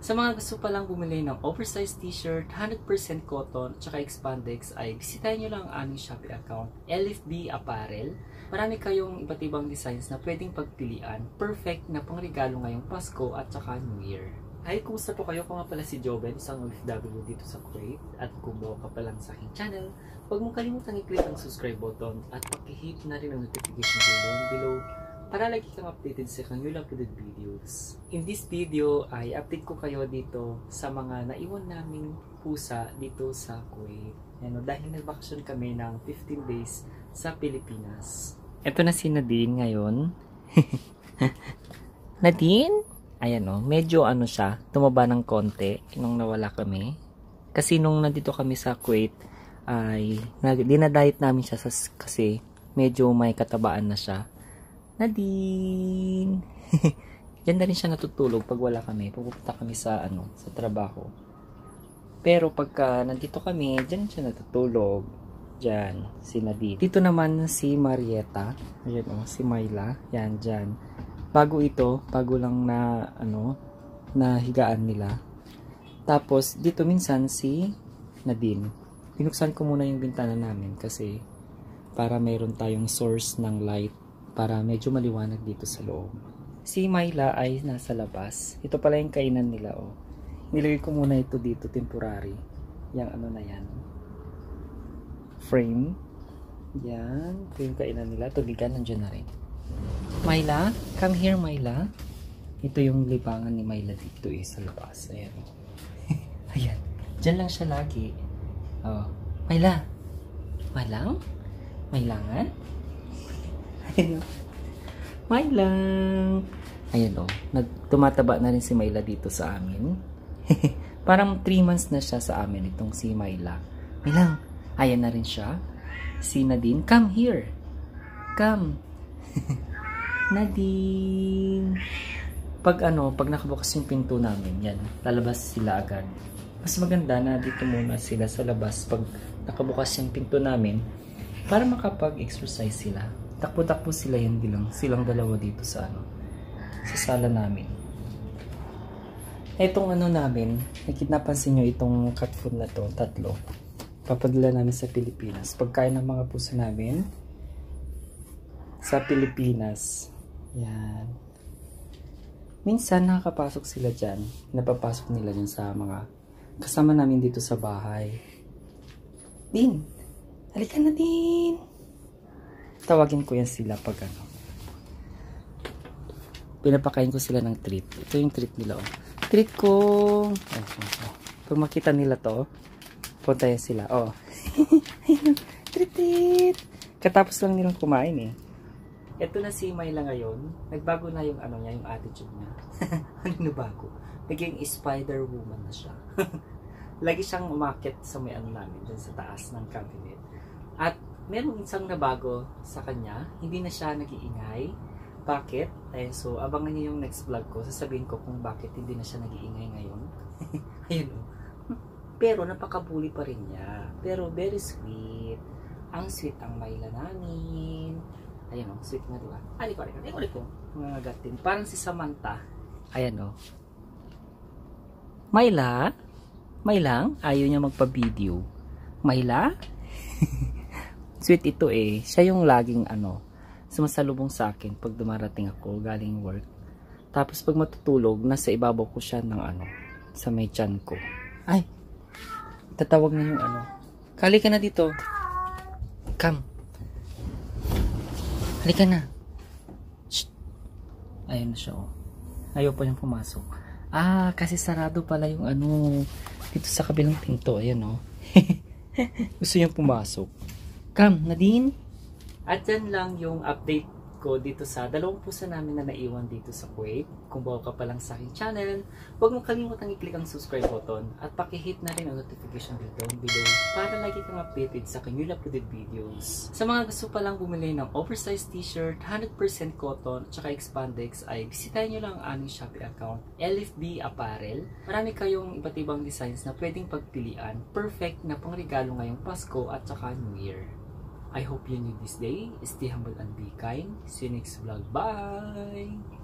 Sa mga gusto palang bumili ng oversized t-shirt, 100% cotton at saka expandex ay bisitahin nyo lang ang aming Shopee account, LFB Apparel. Marami kayong iba't ibang designs na pwedeng pagpilian, perfect na pangregalo ngayong Pasko at saka New Year. Ay, kumusta po kayo? Kung nga pala si Joven, isang OFW dito sa Kuwait, at kung bago ka pa lang sa aking channel, huwag mong kalimutang i-click ang subscribe button at paki-hit na rin ang notification bell down below para lagi kang updated sa kanyang uploaded videos. In this video ay update ko kayo dito sa mga naiwan naming pusa dito sa Kuwait. Yan, dahil nagbakasyon kami ng 15 days sa Pilipinas. Ito na si Nadine ngayon. Nadine? Ayan medyo siya, tumaba ng konti nung nawala kami. Kasi nung nandito kami sa Kuwait, ay dinadiet namin siya kasi medyo may katabaan na siya. Nadine! Diyan na rin siya natutulog pag wala kami. Pupunta kami sa sa trabaho. Pero pagka nandito kami, diyan siya natutulog. Diyan, si Nadine. Dito naman si Marieta. Ayan si Myla. Yan, diyan. Bago lang na na higaan nila. Tapos dito minsan si Nadine. Binuksan ko muna yung bintana namin kasi para mayroon tayong source ng light para medyo maliwanag dito sa loob. Si Myla ay nasa labas. Ito pala yung kainan nila Nilagay ko muna ito dito temporary. Yang na yan. Frame. Yan. Ito yung kainan nila. Tubigan nandiyan na rin. Myla, come here Myla. Ito yung libangan ni Myla dito sa labas. Ayan. Ayan. Diyan lang siya lagi. Myla. Malang? Mylangan? Ayan. Mylang. Ayan tumataba na rin si Myla dito sa amin. Parang 3 months na siya sa amin itong si Myla. Mylang. Ayan na rin siya. Si Nadine, come here. Come. Nadine. Pag nakabukas yung pinto namin, yan, lalabas sila agad. Mas maganda na dito muna sila sa labas pag nakabukas yung pinto namin para makapag-exercise sila. Takbo-takbo sila yan silang dalawa dito sa sa sala namin. Etong namin, napansin nyo itong cat food na to, 3. Papadala namin sa Pilipinas. Pagkain ng mga pusa namin sa Pilipinas. Yan. Minsan nakakapasok sila dyan. Napapasok nila dyan sa mga kasama namin dito sa bahay. Din! Halika na din! Tawagin ko yan sila pag pinapakain ko sila ng treat. Ito yung treat nila Treat ko! Pag makita nila to, punta yan sila. Treat! Katapos lang nilang kumain Ito na si Myla ngayon. Nagbago na yung niya, yung attitude niya. Ano bago? Naging spider woman na siya. Lagi siyang umakyat sa may namin, dyan sa taas ng cabinet. At meron isang nabago sa kanya. Hindi na siya nag-iingay. Bakit? So, abangan niyo yung next vlog ko. Sasabihin ko kung bakit hindi na siya nag-iingay ngayon. Ayun Pero napakabuli pa rin niya. Pero very sweet. Ang sweet ang Myla namin. Ayan sweet na diba? Aliko. Mga gatin. Parang si Samantha. Ayan Myla? Mylang? Ayaw niya magpa-video. Myla? Sweet ito Siya yung laging sumasalubong sa akin pag dumarating ako galing work. Tapos pag matutulog, nasa ibabaw ko siya ng sa may tiyan ko. Ay! Tatawag na yung Kali ka na dito. Come. Halika na. Shh. Ayun na siya Ayaw pa niyang pumasok. Kasi sarado pala yung dito sa kabilang pinto. Ayan Gusto niyang pumasok. Come, Nadine. At yan lang yung update ko dito sa 2 pusa namin na naiwan dito sa Kuwait. Kung bago ka pa lang sa aking channel, huwag mong kalimutang i-click ang subscribe button at paki-hit na rin ang notification bell down below para lagi kang updated sa kanyang uploaded videos. Sa mga gusto pa lang bumili ng oversized t-shirt, 100% cotton at saka expandex ay bisitahin nyo lang ang aming Shopee account, LFB Apparel. Marami kayong iba't ibang designs na pwedeng pagpilian, perfect na pangregalo ngayong Pasko at saka New Year. I hope you enjoyed this day. Stay humble and be kind. See you next vlog. Bye!